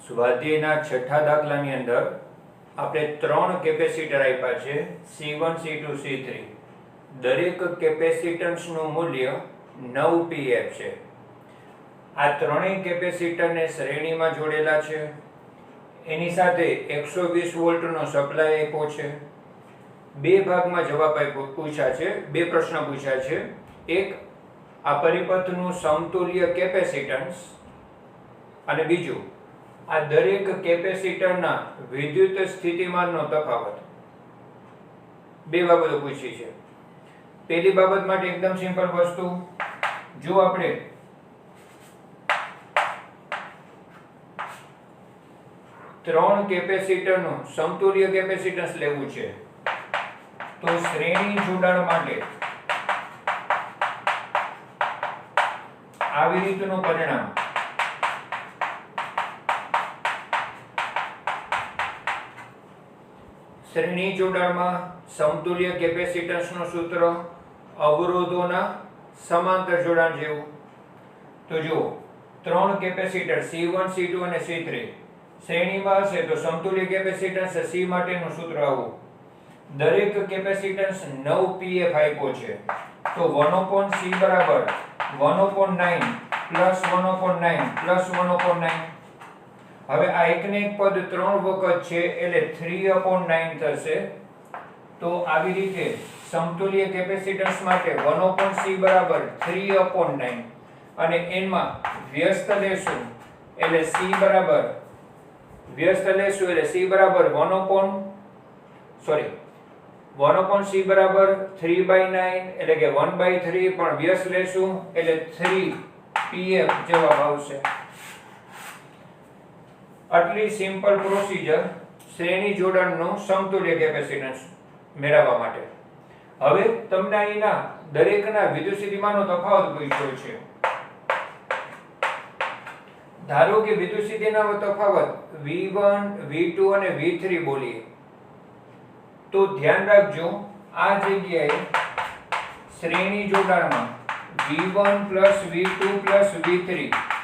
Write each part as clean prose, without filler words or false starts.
સ્વાધ્યાયના છઠ્ઠા દાખલાની અંદર આપણે 3 કેપેસિટર આપ્યા છે C1 C2 C3. દરેક કેપેસિટન્સનું મૂલ્ય 9 pF છે. આ ત્રણેય કેપેસિટરને શ્રેણીમાં જોડેલા છે. એની સાથે 120 વોલ્ટનો સપ્લાય આપ્યો છે. બે ભાગમાં જવાબ પૂછ્યા છે, બે પ્રશ્ન પૂછ્યા છે. એક, આ પરિપથનું સમતુલ્ય કેપેસિટન્સ, અને બીજું, આ દરેક કેપેસિટરના વિદ્યુત સ્થિતિમાનનો તફાવત. બે બાબતો પૂછી છે. પહેલી બાબત માટે એકદમ સિમ્પલ વસ્તુ, જો આપણે ત્રણ કેપેસિટરનું સમતુલ્ય કેપેસિટન્સ લેવું છે તો શ્રેણી જોડાણ માટે આવી રીતનું પરિણામ. શ્રેણી જોડાણમાં સમતુલ્ય કેપેસિટન્સનું સૂત્ર અવરોધોના સમાંતર જોડાણ જેવું. તો જુઓ, ત્રણ કેપેસિટર C1 C2 અને C3 શ્રેણીમાં હશે તો સમતુલ્ય કેપેસિટન્સ C માટેનું સૂત્ર આવું. દરેક કેપેસિટન્સ 9 pF આપ્યો છે તો 1/C બરાબર 1/9 પ્લસ 1/9 પ્લસ 1/9. હવે આ એકને એક પદ 3 વખત છે એટલે 3/9 થશે. તો આવી રીતે સમતુલ્ય કેપેસિટન્સ માટે 1/C બરાબર 3/9 અને એમાં વ્યસ્ત લેશું એટલે C બરાબર C બરાબર 1/C બરાબર 3/9 એટલે કે 1/3, પણ વ્યસ્ત લેશું એટલે 3 pF જવાબ આવશે. આટલી સિમ્પલ પ્રોસીજર શ્રેણી જોડાણનું સમતુલ્ય કેપેસિટન્સ મેળવવા માટે. હવે તમને અહીંના દરેકના વિદ્યુત સ્થિતિમાનનો તફાવત પૂછ્યો છે. ધારો કે વિદ્યુત સ્થિતિનો તફાવત V1, V2 અને V3 બોલીએ તો ધ્યાન રાખજો, આ જગ્યાએ શ્રેણી જોડાણમાં V1 V2 V3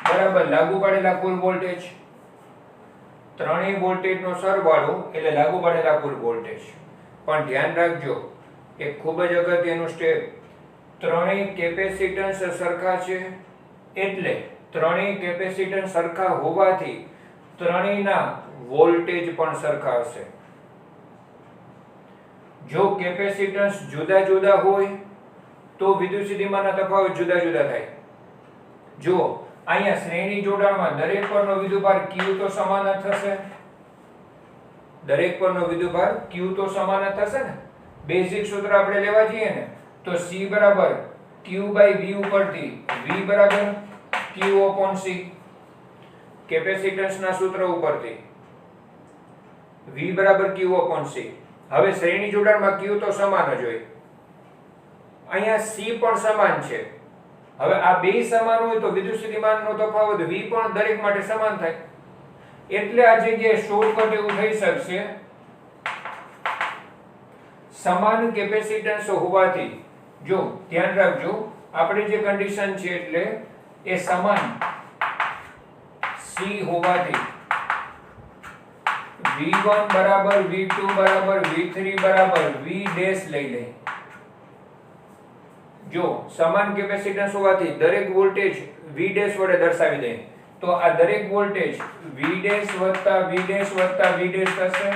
બરાબર લાગુ પાડેલા કુલ વોલ્ટેજ, ત્રણેય વોલ્ટેજનો સરવાળો એટલે લાગુ પાડેલા કુલ વોલ્ટેજ. પણ ધ્યાન રાખજો, એક ખૂબ જ અગત્યનું સ્ટેપ, ત્રણેય કેપેસિટન્સ સરખા છે એટલે ત્રણેય કેપેસિટન્સ સરખા હોવાથી ત્રણેયના વોલ્ટેજ પણ સરખા હશે. જો કેપેસિટન્સ જુદા જુદા હોય તો વિદ્યુત સ્થિતિમાનના તફાવત જુદા જુદા થાય. જુઓ, અહીંયા શ્રેણી જોડાણમાં દરેક પરનો વિદ્યુતભાર Q તો સમાન જ થશે. દરેક પરનો વિદ્યુતભાર Q તો સમાન જ થશે ને. બેઝિક સૂત્ર આપણે લેવા જઈએ ને તો C બરાબર Q/V ઉપરથી V બરાબર Q/C, કેપેસિટન્સના સૂત્ર ઉપરથી V બરાબર Q/C. હવે શ્રેણી જોડાણમાં Q તો સમાન જ હોય, અહીંયા C પણ સમાન છે. હવે આ બે સમાન હોય તો વિદ્યુત સ્થિતિમાનનો તફાવત V પણ દરેક માટે સમાન થાય. એટલે આ જગ્યાએ શોર્ટકટ એવું થઈ શકશે, સમાન કેપેસિટન્સ હોવાથી, જો ધ્યાન રાખજો, આપણે જે કન્ડિશન છે એટલે એ સમાન C હોવાથી V1 બરાબર V2 બરાબર V3 બરાબર V ડેશ લઈ લે. જો સમાન કેપેસિટન્સ હોવાથી દરેક વોલ્ટેજ V ડેશ વડે દર્શાવી દે તો આ દરેક વોલ્ટેજ V ડેશ વત્તા V ડેશ વત્તા V ડેશ થશે.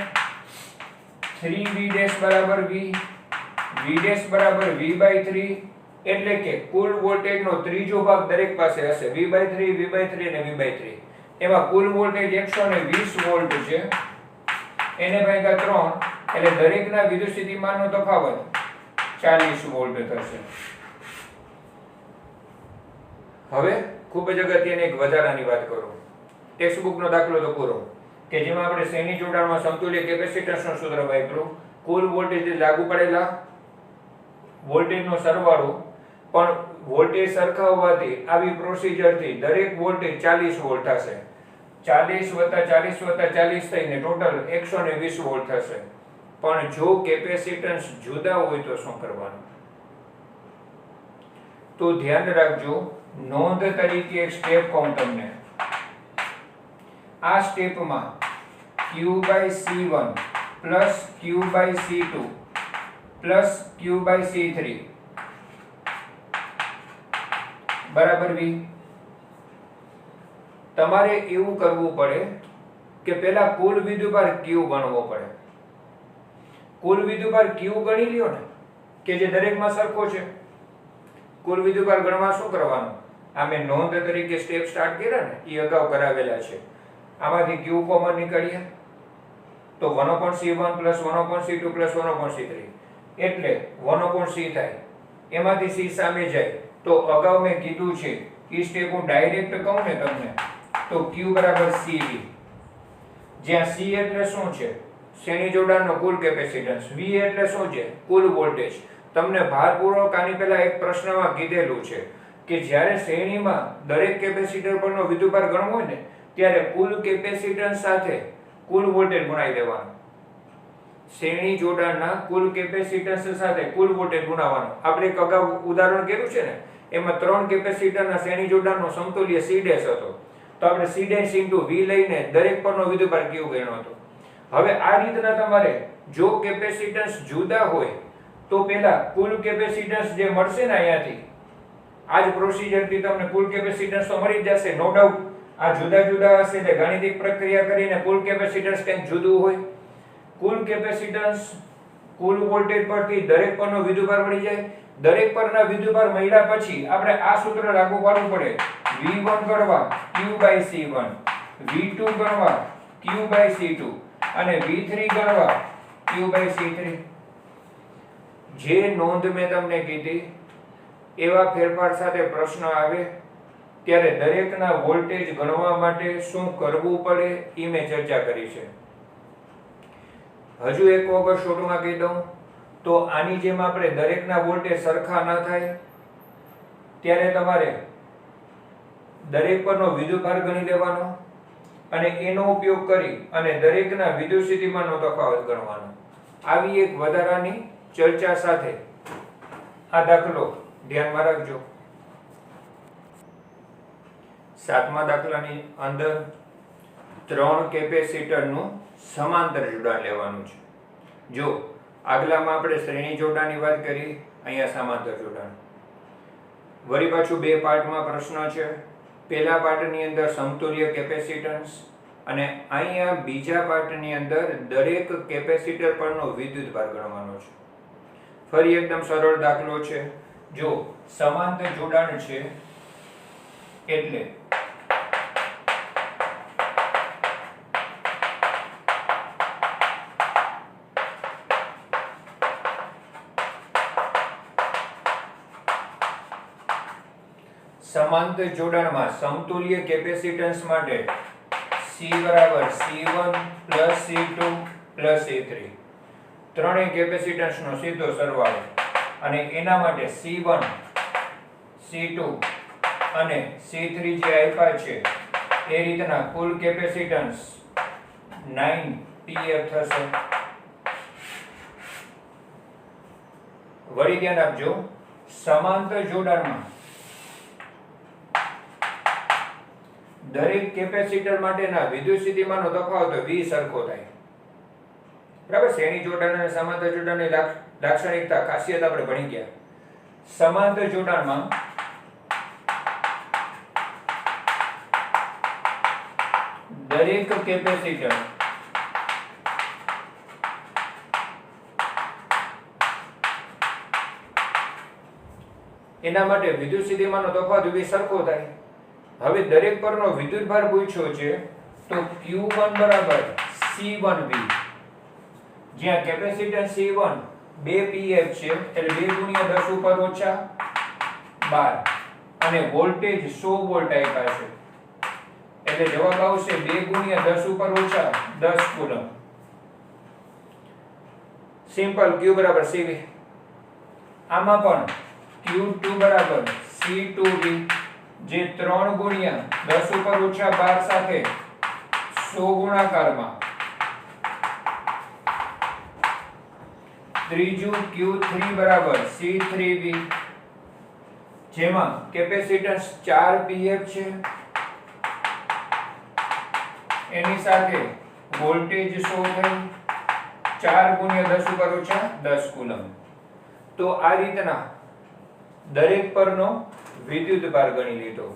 3V ડેશ બરાબર V ડેશ બરાબર V/3, એટલે કે કુલ વોલ્ટેજનો ત્રીજો ભાગ દરેક પાસે હશે, V/3 અને V/3. એમાં કુલ વોલ્ટેજ 120 વોલ્ટ છે, એને ભાગ્યા 3 એટલે દરેકના વિદ્યુત સ્થિતિમાનનો તફાવત 40 વોલ્ટ થશે. હવે ખૂબ જ અગત્યની એક વધારાની વાત કરું. ટેક્સ્ટબુકનો દાખલો તો પૂરો કે જેમાં આપણે શ્રેણી જોડાણમાં સમતુલ્ય કેપેસિટન્સનું સૂત્ર વાપર્યું, કુલ વોલ્ટેજ લાગુ પડેલા વોલ્ટેજનો સરવાળો, પણ વોલ્ટેજ સરખા હોવાથી આવી પ્રોસીજરથી દરેક વોલ્ટેજ 40 વોલ્ટ થશે. 40 વત્તા 40 થઈને ટોટલ 120 વોલ્ટ થશે. પણ જો કેપેસિટન્સ જુદા હોય તો શું કરવાનું? તો ધ્યાન રાખજો, નોંધ તરીકે એક સ્ટેપ કહું તમને. આ સ્ટેપમાં q/c1 plus q/c2 plus q/c3 બરાબર v. તમારે એવું કરવું પડે કે પહેલા કુલ વિદ્યુતભાર q ગણવો પડે. કુલ વિદ્યુતભાર q ગણી લ્યો ને કે જે દરેકમાં સરખો છે. કુલ વિદ્યુતભાર ગણવા શું કરવાનું? આ મેં નોંધ તરીકે સ્ટેપ સ્ટાર્ટ કર્યા ને એ અગાઉ કરાવેલા છે. આમાંથી q કોમન નીકળીએ તો 1/c1 1/c2 1/c3 એટલે 1/c થાય. એમાંથી c સામે જાય તો અગાઉ મેં કીધું છે એ સ્ટેપ હું ડાયરેક્ટ કહું ને તમને તો q બરાબર cv, જ્યાં c એટલે શું છે? શ્રેણી જોડાણનો કુલ કેપેસિટન્સ. v એટલે શું છે? કુલ વોલ્ટેજ. તમને ભારપૂર્વક આની પહેલા એક પ્રશ્નમાં કીધેલું છે કે જ્યારે શ્રેણીમાં દરેક કેપેસિટર પરનો વિદ્યુતભાર ગણવો હોય ને ત્યારે કુલ કેપેસિટન્સ સાથે કુલ વોલ્ટેજ ગુણાવી દેવાનો. શ્રેણી જોડાણના કુલ કેપેસિટન્સ સાથે કુલ વોલ્ટેજ ગુણાવવાનો. આપણે એક અગાઉ ઉદાહરણ કર્યું છે ને એમાં 3 કેપેસિટરના શ્રેણી જોડાણનો સમતુલ્ય c' હતો તો આપણે c' * v લઈને દરેક પરનો વિદ્યુતભાર q ગણ્યો હતો. હવે આ રીતના તમારે જો કેપેસિટન્સ જુદા હોય તો પહેલા કુલ કેપેસિટન્સ જે મળશે ને અહીંયાથી આ જ પ્રોસિજરથી તમને કુલ કેપેસિટન્સ તો મળી જ જશે નો ડાઉટ. આ જુદા જુદા હશે એટલે ગાણિતિક પ્રક્રિયા કરીને કુલ કેપેસિટન્સ કંઈક જુદું હોય. કુલ કેપેસિટન્સ કુલ વોલ્ટેજ પરથી દરેક પરનો વિદ્યુતભાર મળી જાય. દરેક પરના વિદ્યુતભાર મળ્યા પછી આપણે આ સૂત્ર લાગુ પાડવું પડે. v1 ગણવા q/c1, v2 ગણવા q/c2 અને v3 ગણવા q/c3. જે નોંધ મેં તમને કીધી એવા ફેરફાર સાથે પ્રશ્ન આવે ત્યારે દરેકના વોલ્ટેજ ગણવા માટે શું કરવું પડે એ મેં ચર્ચા કરી છે. હજુ એક વખત શોર્ટમાં કહી દઉં તો આની જેમ આપણે દરેકના વોલ્ટેજ સરખા ન થાય ત્યારે તમારે દરેક પરનો વિદ્યુતભાર ગણી લેવાનો અને એનો ઉપયોગ કરી અને દરેકના વિદ્યુત સ્થિતિમાનનો તફાવત ગણવાનો. આવી એક વધારાની ચર્ચા સાથે આ દાખલો ધ્યાનમાં રાખજો. 7મા દાખલાની અંદર 3 કેપેસિટરનું સમાંતર જોડાણ લેવાનું છે. જો આગલામાં આપણે શ્રેણી જોડાણની વાત કરી, અહીંયા સમાંતર જોડાણ. વળી પાછું બે પાર્ટમાં પ્રશ્ન છે. પહેલા પાર્ટની અંદર સમતુલ્ય કેપેસિટન્સ અને અહીંયા બીજા પાર્ટની અંદર દરેક કેપેસિટર પરનો વિદ્યુતભાર ગણવાનો છે. ફરી એકદમ સરળ દાખલો છે. જો સમાંતર જોડાણ છે એટલે સમાંતર જોડાણમાં સમતુલ્ય કેપેસિટન્સ માટે C બરાબર C1 + C2 + C3 ત્રણેય કેપેસિટન્સનો સીધો સરવાળો અને એના માટે C1 C2 અને C3 જે આપ્યા છે એ રીતના કુલ કેપેસિટન્સ 9pf થશે. વળી ધ્યાન આપજો, સમાંતર જોડાણમાં દરેક કેપેસિટર માટેના વિદ્યુત સ્થિતિમાનનો તફાવત V સરખો થાય. બરાબર. શ્રેણી જોડાણ અને સમાંતર જોડાણની લાક્ષણિકતા ખાસિયત આપણે ભણી ગયા. સમાંતર જોડાણમાં દરેક કેપેસિટર એના માટે વિદ્યુત સ્થિતિમાનનો તફાવત V સરખો થાય. હવે દરેક પરનો વિદ્યુતભાર પૂછ્યો છે તો Q1 બરાબર C1V, જ્યાં કેપેસિટન્સ C1 2pf છે એટલે 2 × 10 ઉપર ઓછા 12 અને વોલ્ટેજ 100 વોલ્ટ આપ્યા છે એટલે જવાબ આવશે 2 × 10 ઉપર ઓછા 10 કુલમ. સિમ્પલ. Q બરાબર CV. આમાં પણ Q2 બરાબર C2V, જે 3 × 10 ઉપર ઓછા 12 સાથે 100 ગુણાકારમાં. ત્રીજું Q3 બરાબર C3V, જેમાં કેપેસિટન્સ 4pf છે એની સાથે વોલ્ટેજ શો થયું 4 ગુણ્યા 10 ઉપર ઓછા 10 કુલમ. તો આ રીતના દરેક પરનો વિદ્યુત ભાર ગણી લીધો.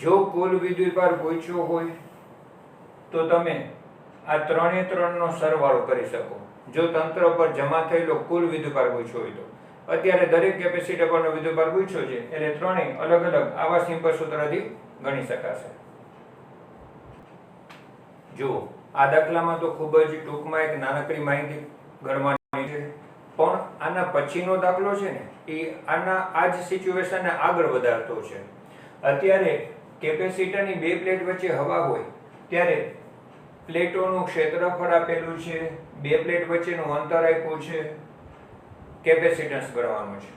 જો કુલ વિદ્યુત ભાર પૂછ્યો હોય તો તમે આ ત્રણે ત્રણનો સરવાળો કરી શકો. જો તંત્ર પર જમા થયેલો કુલ વિદ્યુત ભાર પૂછ્યો હોય તો. અત્યારે દરેક કેપેસિટર પરનો વિદ્યુત ભાર પૂછ્યો છે એટલે ત્રણેય અલગ અલગ આવા સિમ્પલ સૂત્રથી ગણી શકાશે. જો આ દાખલામાં તો ખૂબ જ ટૂંકમાં એક નાનકડી માહિતી ગણવાની છે, પણ આના પછીનો દાખલો છે ને એ આ જ સિચ્યુએશનને આગળ વધારતો છે. અત્યારે કેપેસિટરની બે પ્લેટ વચ્ચે હવા હોય ત્યારે પ્લેટોનું ક્ષેત્રફળ આપેલું છે, બે પ્લેટ વચ્ચેનું અંતર આપ્યું છે, કેપેસિટન્સ ગણવાનું છે.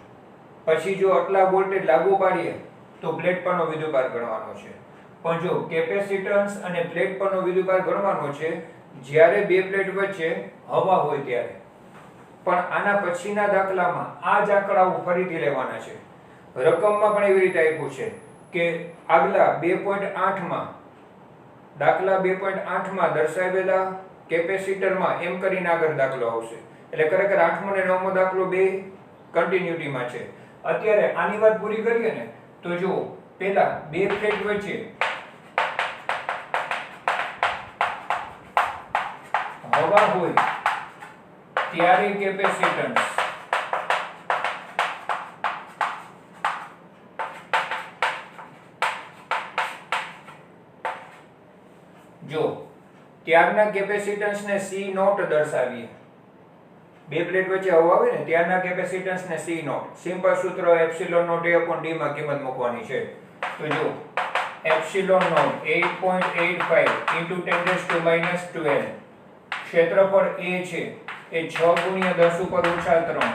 પછી જો આટલા વોલ્ટેજ લાગુ પાડીએ તો પ્લેટ પરનો વિદ્યુતભાર ગણવાનો છે. પણ જો કેપેસિટન્સ અને પ્લેટ પરનો વિદ્યુતભાર ગણવાનો છે જ્યારે બે પ્લેટ વચ્ચે હવા હોય ત્યારે. પણ આના પછીના દાખલામાં આ જ આંકડાઓ ફરીથી લેવાના છે. રકમમાં પણ એવી રીતે આપ્યું છે કે આગલા 2.8 માં દાખલા 2.8 માં દર્શાવેલા કેપેસિટરમાં એમ કરીને આગળ દાખલો આવશે. એટલે ખરેખર 8મો અને 9મો દાખલો બે કન્ટિન્યુટીમાં છે. અત્યારે આની વાત પૂરી કરીએ ને તો જો પહેલા બે પ્લેટ વચ્ચે હવા હોય ત્યારે કેપેસિટન્સ જો ત્યારના કેપેસિટન્સને C નોટ દર્શાવીએ. બે પ્લેટ વચ્ચે હવા હોય ને ત્યારના કેપેસિટન્સને C નોટ. સિમ્પલ સૂત્ર એપ્સિલોન નોટ A/D માં કિંમત મૂકવાની છે. તો જો એપ્સિલોન નોટ 8.85 × 10⁻12 ક્ષેત્રફળ A છે એ 6 ગુણ્યા 10 ઉપર ઓછા 3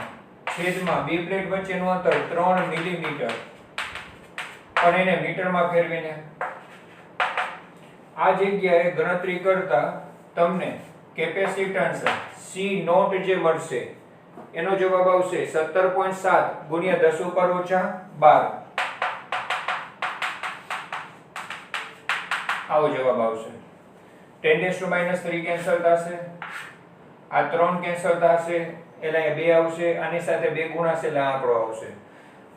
છેદમાં બે પ્લેટ વચ્ચેનું અંતર 3 મિલીમીટર. પણ એને મીટરમાં ફેરવીને આ જગ્યાએ ગણતરી કરતા તમને કેપેસિટન્સ C નોટ જે મળશે એનો જવાબ આવશે 17.7 ગુણ્યા 10 ઉપર ઓછા 12. આવો જવાબ આવશે. 10⁻³ કેન્સલ થશે, આ 3 કેન્સલ થશે એટલે અહીંયા 2 આવશે, આની સાથે 2 ગુણાશે એટલે આંકડો આવશે.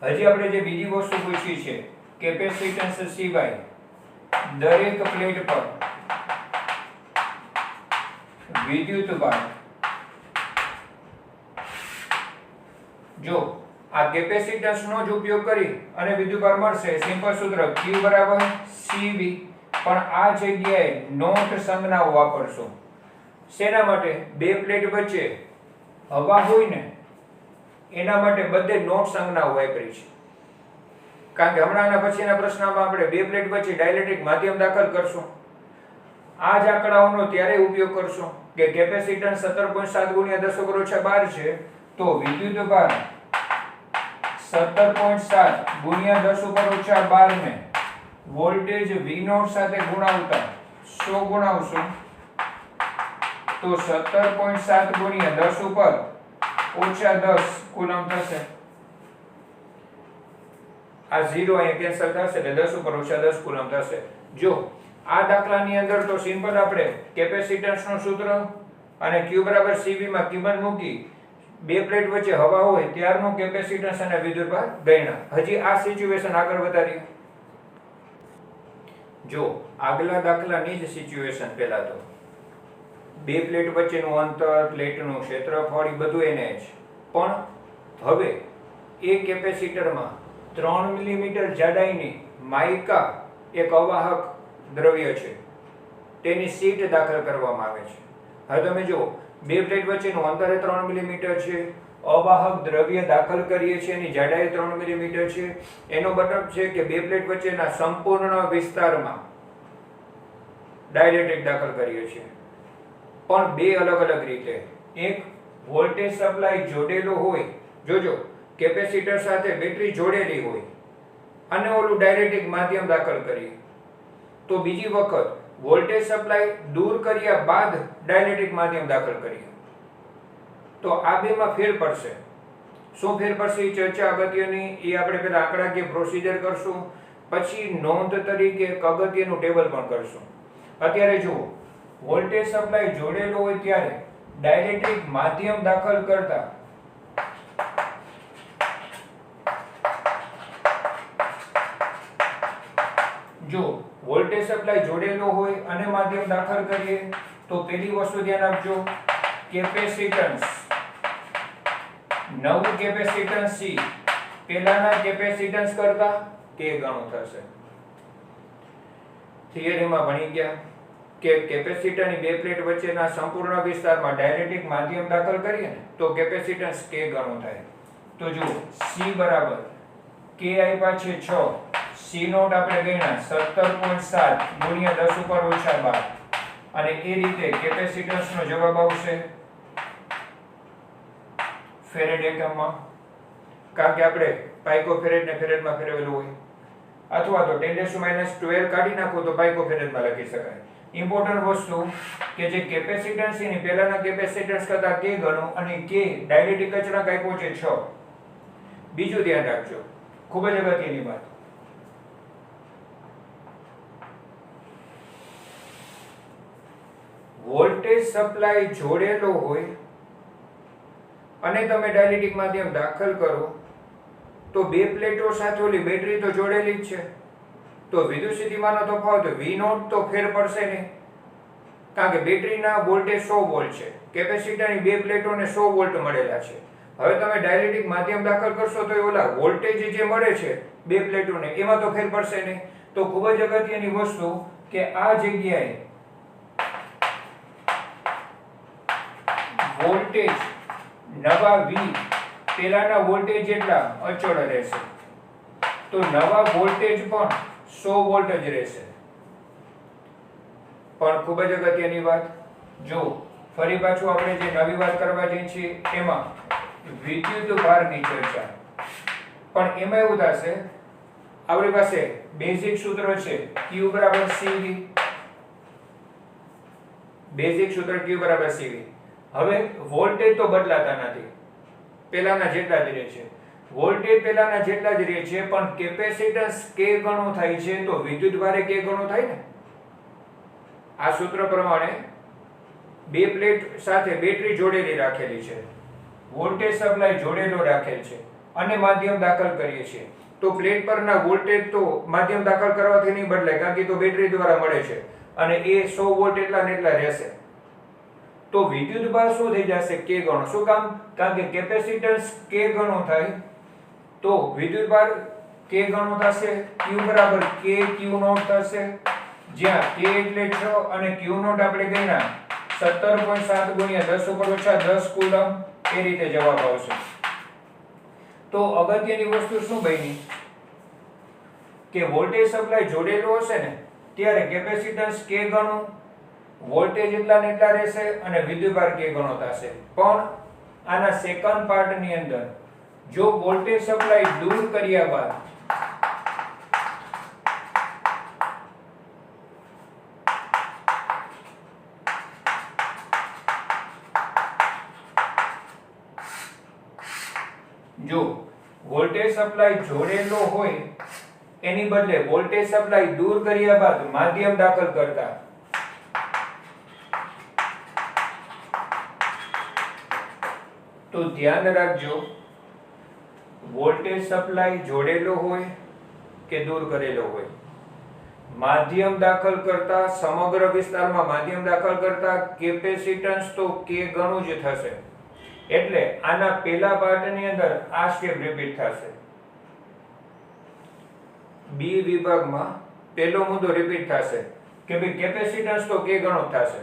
હજી આપણે જે બીજી વસ્તુ પૂછી છે કેપેસિટન્સ સિવાય દરેક પ્લેટ પર વિદ્યુતભાર. જો આ કેપેસિટન્સનો જ ઉપયોગ કરી અને વિદ્યુતભાર મળશે. સિમ્પલ સૂત્ર Q = CV. પણ આ જગ્યાએ નોટ સંજ્ઞાઓ વાપરશો. શેના માટે? બે પ્લેટ વચ્ચે હવા હોય ને એના માટે બધે નોટ સંજ્ઞાઓ વાપરી છે. કારણ કે હમણાંના પછીના પ્રશ્નમાં આપણે બે પ્લેટ વચ્ચે ડાઇલેક્ટ્રિક માધ્યમ દાખલ કરશું. આ જ આંકડાઓનો ત્યારે ઉપયોગ કરશો કે કેપેસિટન્સ 17.7 ગુણ્યા 10 ઉપર ઓછા 12 છે તો વિદ્યુતભાર 17.7 ગુણ્યા 10 ઉપર ઓછા 12 ને વોલ્ટેજ V0 સાથે ગુણાવતા 100 ગુણાવશો તો 17.7 ગુણ્યા 10 ઉપર ઓછા 10 કુલમ થશે. આ 0 અહીંયા કેન્સલ થશે એટલે 10 ઉપર ઓછા 10 કુલમ થશે. જો આ દાખલાની અંદર તો સિમ્પલ આપણે કેપેસિટન્સનું સૂત્ર અને Q = CV માં કિંમત મૂકી બે પ્લેટ વચ્ચે હવા હોય ત્યારનું કેપેસિટન્સ અને વિદ્યુતભાર ગણ્યા. હજી આ સિચ્યુએશન આગળ વધારીએ. જો આગલા દાખલાની જ સિચ્યુએશન પહેલા તો બે પ્લેટ વચ્ચેનું અંતર, પ્લેટનું ક્ષેત્રફળ એ બધું એને જ. પણ હવે એ કેપેસિટરમાં 3 મિલીમીટર જાડાઈની માઇકા એક અવાહક દ્રવ્ય છે તેની શીટ દાખલ કરવામાં આવે છે. હવે તમે જો બે પ્લેટ વચ્ચેનું અંતર 3 મિલીમીટર છે, અવાહક દ્રવ્ય દાખલ કરીએ છીએ એની જાડાઈ 3 મિલીમીટર છે. એનો મતલબ છે કે બે પ્લેટ વચ્ચેના સંપૂર્ણ વિસ્તારમાં ડાઇલેક્ટ્રિક દાખલ કરીએ છીએ, પણ બે અલગ અલગ રીતે. એક વોલ્ટેજ સપ્લાય જોડેલો હોય, જોજો કેપેસિટર સાથે બેટરી જોડેલી હોય અને ઓલું ડાઇલેક્ટ્રિક માધ્યમ દાખલ કરીએ તો બીજી વખત વોલ્ટેજ સપ્લાય દૂર કર્યા બાદ ડાઇલેક્ટ્રિક માધ્યમ દાખલ કરીએ તો આ બેમાં ફેર પડશે. શું ફેર પડશે એ ચર્ચા અગત્યની, એ આપણે પહેલા આંકડાકીય પ્રોસિજર કરશું, પછી નોંધ તરીકે એક અગત્યનું ટેબલ પણ કરશું. અત્યારે જુઓ વોલ્ટેજ સપ્લાય જોડેલો હોય ત્યારે ડાઇલેક્ટ્રિક માધ્યમ દાખલ કરતા જો વોલ્ટેજ સપ્લાય જોડેલો હોય અને માધ્યમ દાખલ કરીએ તો પેલી વસ્તુ ધ્યાન આપજો, કેપેસિટન્સ, નવું કેપેસિટન્સ C પહેલાના કેપેસિટન્સ કરતા k ગણું થશે. થિયરીમાં ભણી ગયા કે કેપેસિટરની બે પ્લેટ વચ્ચેના સંપૂર્ણ વિસ્તારમાં ડાઇલેક્ટ્રિક માધ્યમ દાખલ કરીએ ને તો કેપેસિટન્સ k ગણું થાય. તો જુઓ C બરાબર k આપ્યા છે 6, C નોટ આપણે ગણ્યા 17.7 ગુણ્યા 10 ઉપર ઓછા 12 અને એ રીતે કેપેસિટન્સનો જવાબ આવશે ફેરેડ એકમમાં, કારણ કે આપણે પાઇકોફેરેડ ને ફેરેડમાં ફેરવેલું હોય, અથવા તો 10⁻12 કાઢી નાખો તો પાઇકોફેરેડમાં લખી શકાય. ઇમ્પોર્ટન્ટ વસ્તુ કે જે કેપેસિટન્સ છે ને પહેલાના કેપેસિટન્સ કરતા k ગણો અને k ડાઇલેક્ટ્રિક અચળાંક આપ્યો છે 6. બીજું ધ્યાન રાખજો, ખૂબ જ અગત્યની વાત, વોલ્ટેજ સપ્લાય જોડેલો હોય અને તમે ડાઇલેક્ટ્રિક માધ્યમ દાખલ કરો તો બે પ્લેટો સાથે ઓલી બેટરી તો જોડેલી જ છે, તો વિદ્યુત સ્થિતિમાનનો તફાવત V0 તો ફેર પડશે નહીં, કારણ કે બેટરીના વોલ્ટેજ 100 વોલ્ટ છે, કેપેસિટરની બે પ્લેટોને 100 વોલ્ટ મળેલા છે. હવે તમે ડાઇલેક્ટ્રિક માધ્યમ દાખલ કરશો તો ઓલા વોલ્ટેજ જે મળે છે બે પ્લેટોને એમાં તો ફેર પડશે નહીં. તો ખૂબ જ અગત્યની વસ્તુ કે આ જગ્યાએ વોલ્ટેજ નવા V પેલાના વોલ્ટેજ જેટલા અચળ રહેશે, તો નવા વોલ્ટેજ પણ 100 વોલ્ટ જ રહેશે. પણ ખૂબ જ અગત્યની વાત, જો ફરી પાછું આપણે જે નવી વાત કરવા જઈએ છીએ એમાં વિદ્યુત ભારની ચર્ચા, પણ એમાં એવું થશે આપણી પાસે બેઝિક સૂત્ર છે Q બરાબર CV, બેઝિક સૂત્ર Q બરાબર CV. હવે વોલ્ટેજ તો બદલાતા નથી, પહેલાના જેટલા જ રહે છે, વોલ્ટેજ પહેલાના જેટલા જ રહે છે, પણ કેપેસિટન્સ k ગણો થાય છે તો વિદ્યુતભારે k ગણો થાય ને. આ સૂત્ર પ્રમાણે બે પ્લેટ સાથે બેટરી જોડેલી રાખેલી છે, વોલ્ટેજ સપ્લાય જોડેલો રાખેલ છે અને માધ્યમ દાખલ કરીએ છીએ, તો પ્લેટ પરના વોલ્ટેજ તો માધ્યમ દાખલ કરવાથી નહીં બદલાય, કારણ કે તો બેટરી દ્વારા મળે છે અને એ 100 વોલ્ટ એટલા ને એટલા રહેશે. તો વિદ્યુતભાર શું થઈ જશે? k ગણો. શું કામ? કારણ કે કેપેસિટન્સ k ગણો થાય તો વિદ્યુતભાર k ગણો થશે. q બરાબર k q નોટ થશે, જ્યાં k એટલે 6 અને q નોટ આપણે ગણ્યા 17.7 ગુણ્યા 10 ઉપર ઓછા 10 કુલમ, એ રીતે જવાબ આવશે. તો અગત્યની વસ્તુ શું બની કે વોલ્ટેજ સપ્લાય જોડેલો હશે ને ત્યારે કેપેસિટન્સ k ગણો, વોલ્ટેજ એટલા ને એટલા રહેશે અને વિદ્યુતભાર k ગણો થશે. પણ આના સેકન્ડ પાર્ટની અંદર જો વોલ્ટેજ સપ્લાય દૂર કર્યા બાદ જો વોલ્ટેજ સપ્લાય જોડેલો હોય એની બદલે વોલ્ટેજ સપ્લાય દૂર કર્યા બાદ માધ્યમ દાખલ કરતા તો ધ્યાન રાખજો, વોલ્ટેજ સપ્લાય જોડેલો હોય કે દૂર કરેલો હોય, માધ્યમ દાખલ કરતા સમગ્ર વિસ્તારમાં માધ્યમ દાખલ કરતા કેપેસિટન્સ તો k ગણું જ થશે. એટલે આના પહેલા પાર્ટની અંદર આ સ્ટેપ રિપીટ થશે. બી વિભાગમાં પહેલો મુદ્દો રિપીટ થશે કે ભાઈ કેપેસિટન્સ તો k ગણો થશે.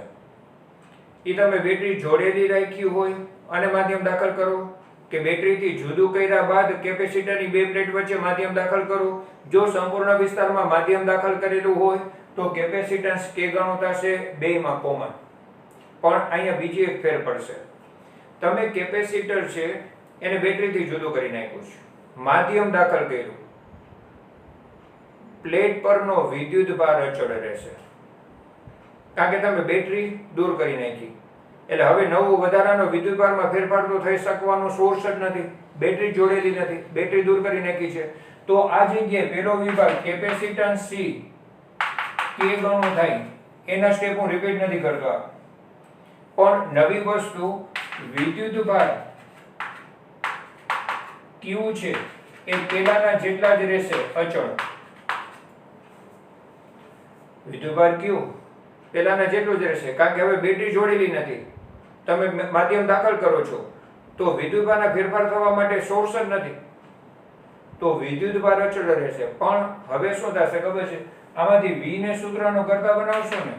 એ તમે બેટરી જોડેલી રાખી હોય અને માધ્યમ દાખલ કરો કે બેટરીથી જુદું કર્યા બાદ કેપેસિટરની બે પ્લેટ વચ્ચે માધ્યમ દાખલ કરો, જો સંપૂર્ણ વિસ્તારમાં માધ્યમ દાખલ કરેલું હોય તો કેપેસિટન્સ k ગણો થશે, બેયમાં કોમન. પણ અહીંયા બીજી એક ફેર પડશે, તમે કેપેસિટર છે એને બેટરીથી જુદું કરી નાખ્યું છે, માધ્યમ દાખલ કર્યું, પ્લેટ પરનો વિદ્યુત ભાર અચળ રહેશે, કારણ કે તમે બેટરી દૂર કરી નાખી. એટલે હવે નવો વધારાનો વિદ્યુતભારમાં ફેરફાર તો થઈ શકવાનો સોર્સ જ નથી, બેટરી જોડેલી નથી, બેટરી દૂર કરી નાખી છે. તો આ જગ્યાએ પહેલો વિભાગ કેપેસિટન્સ C k ગણો થાય એના સ્ટેપ હું રિપીટ નથી કરતો. પણ નવી વસ્તુ વિદ્યુતભાર Q છે એ પેલાના જેટલા જ રહેશે અચળ. વિદ્યુતભાર Q પેલાના જેટલું જ રહેશે, કારણ કે હવે બેટરી જોડેલી નથી. તમે માધ્યમ દાખલ કરો છો તો વિદ્યુતભારના ફેરફાર થવા માટે સોર્સ જ નથી, તો વિદ્યુતભાર અચળ રહેશે. પણ હવે શું થશે ખબર છે? આમાંથી V ને સૂત્રનો કરતા બનાવશો ને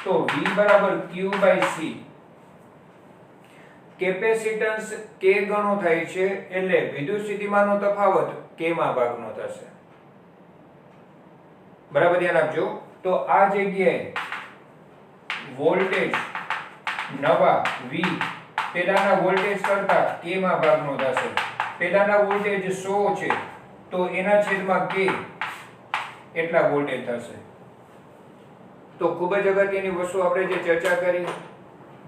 તો V બરાબર Q/C. કેપેસિટન્સ K ગણો થાય છે એટલે વિદ્યુત સ્થિતિમાનનો તફાવત K માં ભાગનો થશે. બરાબર ધ્યાન આપજો. તો આ જગ્યાએ વોલ્ટેજ નવા V પેલાના વોલ્ટેજ કરતા K માં ભાગનો થશે. પેલાના વોલ્ટેજ 100 છે તો એના છેદમાં K એટલા વોલ્ટેજ થશે. તો ખૂબ જ અગત્યની વસ્તુ આપણે જે ચર્ચા કરી,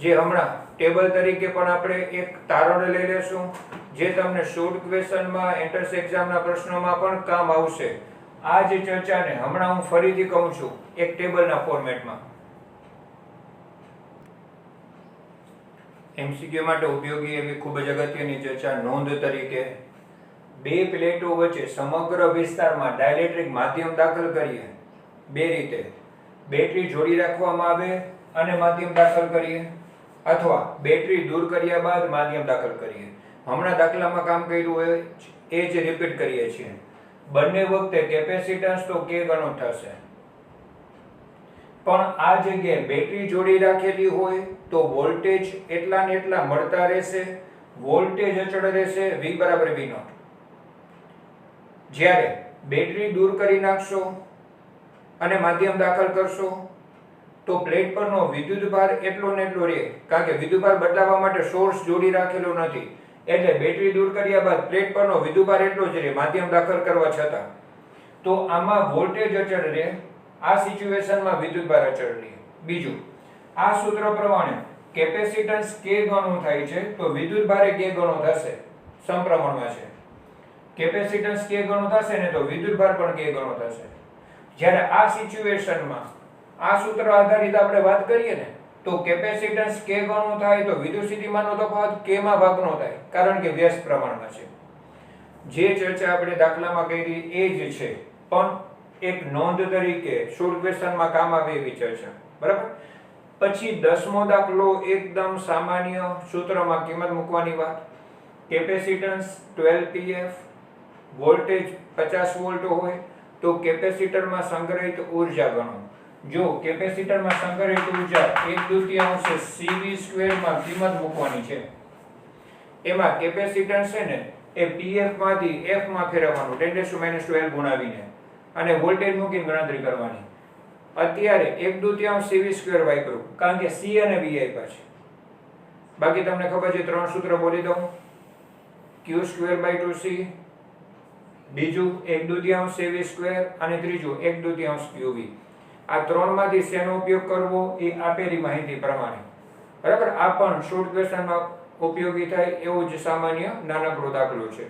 જે હમણાં ટેબલ તરીકે પણ આપણે એક તારણ લઈ લેશું, જે તમને શોર્ટ ક્વેશ્ચનમાં એન્ટ્રન્સ એક્ઝામના પ્રશ્નોમાં પણ કામ આવશે. આ જે ચર્ચાને હમણાં હું ફરીથી કહું છું એક ટેબલના ફોર્મેટમાં. MCQ માટે ઉપયોગી એવી ખૂબ જ અગત્યની ચર્ચા. નોંધ તરીકે, બે પ્લેટો વચ્ચે સમગ્ર વિસ્તારમાં ડાઇલેક્ટ્રિક માધ્યમ દાખલ કરીએ બે રીતે. બેટરી જોડી રાખવામાં આવે અને માધ્યમ દાખલ કરીએ, અથવા બેટરી દૂર કર્યા બાદ માધ્યમ દાખલ કરીએ. હમણાં દાખલામાં કામ કર્યું હોય એ જ રિપીટ કરીએ છીએ. બંને વખતે કેપેસિટન્સ તો K ગણો થશે, પણ આ જગ્યાએ બેટરી જોડી રાખેલી હોય તો વોલ્ટેજ એટલા ને એટલા મળતા રહેશે, વોલ્ટેજ અચળ રહેશે, V બરાબર V0. જ્યારે બેટરી દૂર કરી નાખશો અને માધ્યમ દાખલ કરશો તો પ્લેટ પરનો વિદ્યુતભાર એટલો ને એટલો રહે, કારણ કે વિદ્યુતભાર બદલાવા માટે સોર્સ જોડી રાખેલો નથી. એટલે બેટરી દૂર કર્યા બાદ પ્લેટ પરનો વિદ્યુતભાર એટલો જ રહે માધ્યમ દાખલ કરવા છતાં. તો આમાં વોલ્ટેજ અચળ રહે, આ સિચ્યુએશનમાં વિદ્યુતભાર અચળ રહે. બીજું, આ સૂત્ર પ્રમાણે કેપેસિટન્સ K ગણું થાય છે તો વિદ્યુતભાર K ગણો થશે, સમપ્રમાણમાં છે. કેપેસિટન્સ K ગણો થશે ને તો વિદ્યુતભાર પણ K ગણો થશે. જ્યારે આ સિચ્યુએશનમાં આ સૂત્ર આધારિત આપણે વાત કરીએ ને તો કેપેસિટન્સ K ગણો થાય તો વિદ્યુત સ્થિતિમાનનો તફાવત K માં ભાગનો થાય, કારણ કે વ્યસ્ત પ્રમાણમાં છે. જે ચર્ચા આપણે દાખલામાં કરી એ જ છે, પણ એક નોંધ તરીકે શોર્ટ ક્વેશ્ચનમાં કામ આવે એવી ચર્ચા. બરાબર. પછી 10મો દાખલો એકદમ સામાન્ય સૂત્રમાં કિંમત મૂકવાની વાત. કેપેસિટન્સ 12pF, વોલ્ટેજ 50 વોલ્ટ હોય તો કેપેસિટરમાં સંગ્રહિત ઊર્જા ગણો. જો કેપેસિટરમાં સંગ્રહિત ઊર્જા 1/2 CV² માં કિંમત મૂકવાની છે. એમાં કેપેસિટન્સ છે ને એ pF માંથી F માં ફેરવવાનું 10⁻12 ગુણાવીને, અને વોલ્ટેજ મૂકીને ગણતરી કરવાની. અત્યારે 1/2 CV² વાપર્યું કારણ કે C અને V આપ્યા છે. બાકી તમને ખબર છે 3 સૂત્ર બોલી દઉં. Q²/2C, બીજું 1/2 CV² અને ત્રીજું 1/2 QV. આ ત્રણમાંથી શેનો ઉપયોગ કરવો એ આપેલી માહિતી પ્રમાણે. બરાબર. આ પણ શોર્ટ ક્વેશ્ચનમાં ઉપયોગી થાય એવું જ સામાન્ય નાનકડો દાખલો છે.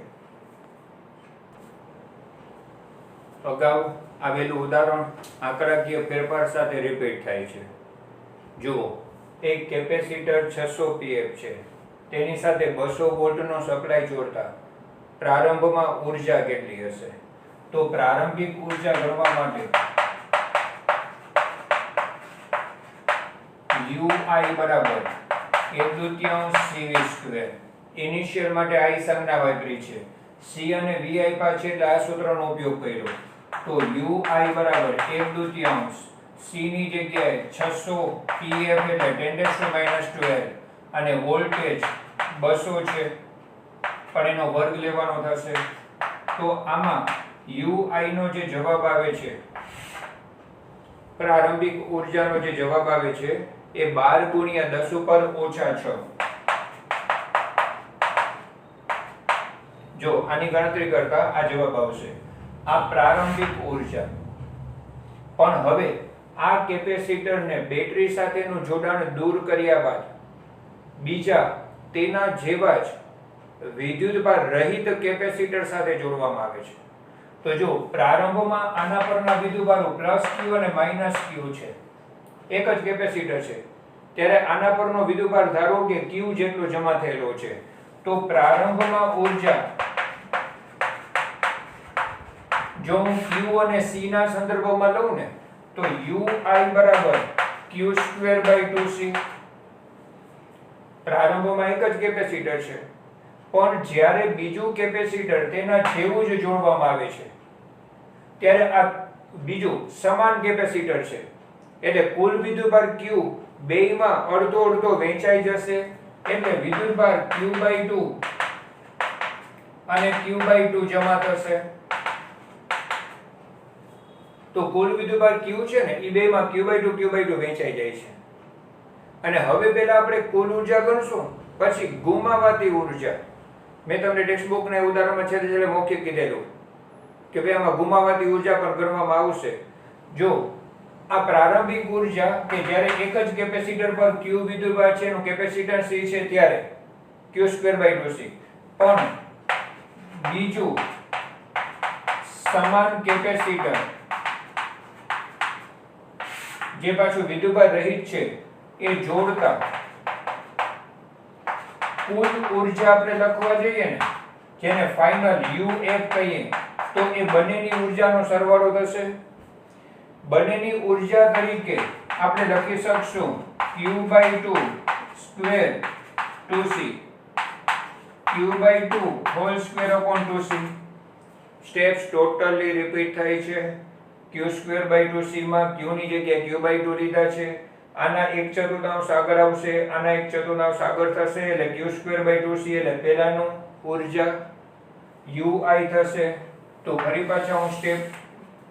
અગાઉ આવેલું ઉદાહરણ આંકડાકીય ફેરફાર સાથે રિપીટ થાય છે. જુઓ, એક કેપેસિટર 600 pF છે, તેની સાથે 200 વોલ્ટનો સપ્લાય જોડતા પ્રારંભમાં ઊર્જા કેટલી હશે? તો પ્રારંભિક ઊર્જા ગણવા માટે UI બરાબર 1/2 CV². ઇનિશિયલ માટે I સંજ્ઞા વાપરી છે, C અને V આપ્યા છે એટલે આ સૂત્રનો ઉપયોગ કર્યો. તો UI બરાબર 1/2 C ની જગ્યાએ 600 pF એટલે 10⁻12 અને વોલ્ટેજ 200 છે પણ એનો વર્ગ લેવાનો થશે. તો આમાં UI નો જે જવાબ આવે છે, પ્રારંભિક ઊર્જાનો જે જવાબ આવે છે એ 12 × 10 ઉપર ઓછા 6. જો આની ગણતરી કરતા આ જવાબ આવશે, આ પ્રારંભિક ઊર્જા. પણ હવે આ કેપેસિટરને બેટરી સાથેનું જોડાણ દૂર કર્યા બાદ બીજા તેના જેવા જ વિદ્યુતભાર રહિત કેપેસિટર સાથે જોડવામાં આવે છે. તો જો પ્રારંભમાં આના પરના વિદ્યુતભારો +Q અને -Q છે, એક જ કેપેસિટર છે, ત્યારે આના પરનો વિદ્યુતભાર ધારો કે Q જેટલો જમા થયેલો છે, તો પ્રારંભમાં ઊર્જા જો હું Q અને C ના સંદર્ભમાં લઉં ને તો UI બરાબર Q²/2C. પ્રારંભમાં એક જ કેપેસિટર છે, પણ જ્યારે બીજું કેપેસિટર તેના જેવું જ જોડવામાં આવે છે ત્યારે આ બીજું સમાન કેપેસિટર છે, એટલે કુલ વિદ્યુતભાર Q બેયમાં અડધો અડધો વહેંચાઈ જશે, એટલે વિદ્યુતભાર Q/2 અને Q/2 જમા થશે. તો કુલ વિદ્યુતભાર Q છે ને એ બેમાં Q/2 વહેંચાઈ જાય છે. અને હવે પહેલા આપણે કુલ ઊર્જા ગણશું, પછી ગુમાવાતી ઊર્જા. મેં તમને ટેક્સ્ટબુક ના ઉદાહરણમાં છેલ્લે મૌખિક કીધેલું કે ભાઈ આમાં ગુમાવાતી ઊર્જા પણ ગણવામાં આવશે. જો આ પ્રારંભિક ઊર્જા કે જ્યારે એક જ કેપેસિટર પર Q વિદ્યુતભાર છે એનું કેપેસિટન્સ C છે ત્યારે Q²/2C, પણ બીજું સમાન કેપેસિટર જે પાછું વિદ્યુતભાર રહિત છે એ જોડતા કુલ ઊર્જા આપણે લખવા જઈએ ને, જેને ફાઇનલ UF કહીએ, તો એ બંનેની ઊર્જાનો સરવાળો થશે. બંનેની ઊર્જા તરીકે આપણે લખી શકશું Q/2 square 2C, Q/2 whole square upon 2C. Steps totally repeat થાય છે. Q²/2C માં Q ની જગ્યાએ Q/2 લીધા છે. આના 1/4 આગળ આવશે, આના 1/4 આગળ થશે, એટલે Q²/2C એટલે પહેલાનું ઊર્જા UI થશે. તો ફરી પાછા હું સ્ટેપ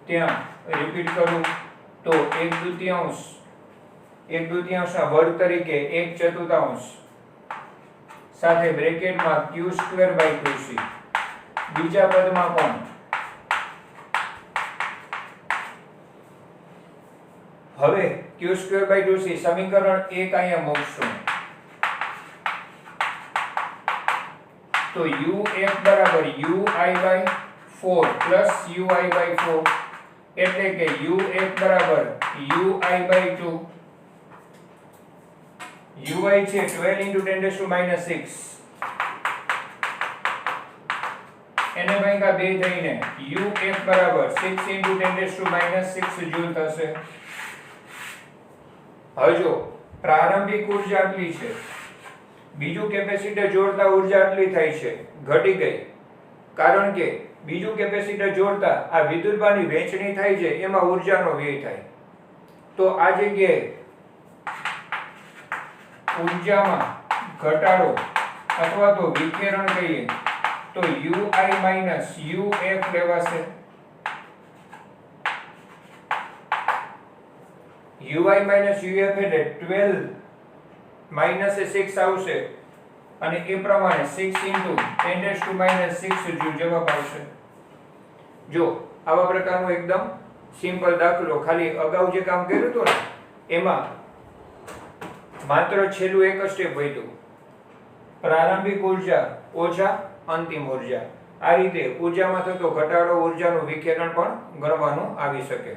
ત્યાં રિપીટ કરું તો 1/2 ના વર્ગ તરીકે 1/4 સાથે બ્રેકેટમાં Q²/2C. બીજા પદમાં પણ હવે Q²/2C સમીકરણ 1 અહીંયા મૂકશું તો UF બરાબર UI/4 પ્લસ UI/4, એટલે કે UF બરાબર UI/2. UI છે 12 × 10⁻⁶, એને ભાગ્યા 2 થઈને UF બરાબર 6 × 10⁻⁶ જૂલ થશે. હવે જો પ્રારંભિક ઊર્જા આટલી છે, બીજું કેપેસિટર જોડતા ઊર્જા આટલી થાય છે, ઘટી ગઈ, કારણ કે બીજું કેપેસિટર જોડતા આ વિદ્યુતભારની વહેંચણી થાય છે, એમાં ઊર્જાનો વ્યય થાય. તો આ જગ્યાએ ઊર્જામાં ઘટાડો અથવા તો વિકિરણ કહીએ તો UI - UF લેવાશે. UI - UF એટલે 12 - 6 આવશે, અને એ પ્રમાણે 6 × 10⁻⁶ જૂલ જવાબ આવશે. જો આવા પ્રકારનો એકદમ સિમ્પલ દાખલો, ખાલી અગાઉ જે કામ કર્યું હતું ને એમાં માત્ર છેલ્લું એક જ સ્ટેપ વધ્યું, પ્રારંભિક ઊર્જા ઓછા અંતિમ ઊર્જા. આ રીતે ઊર્જામાં થતો ઘટાડો, ઊર્જાનું વિખેરણ પણ ગણવાનું આવી શકે.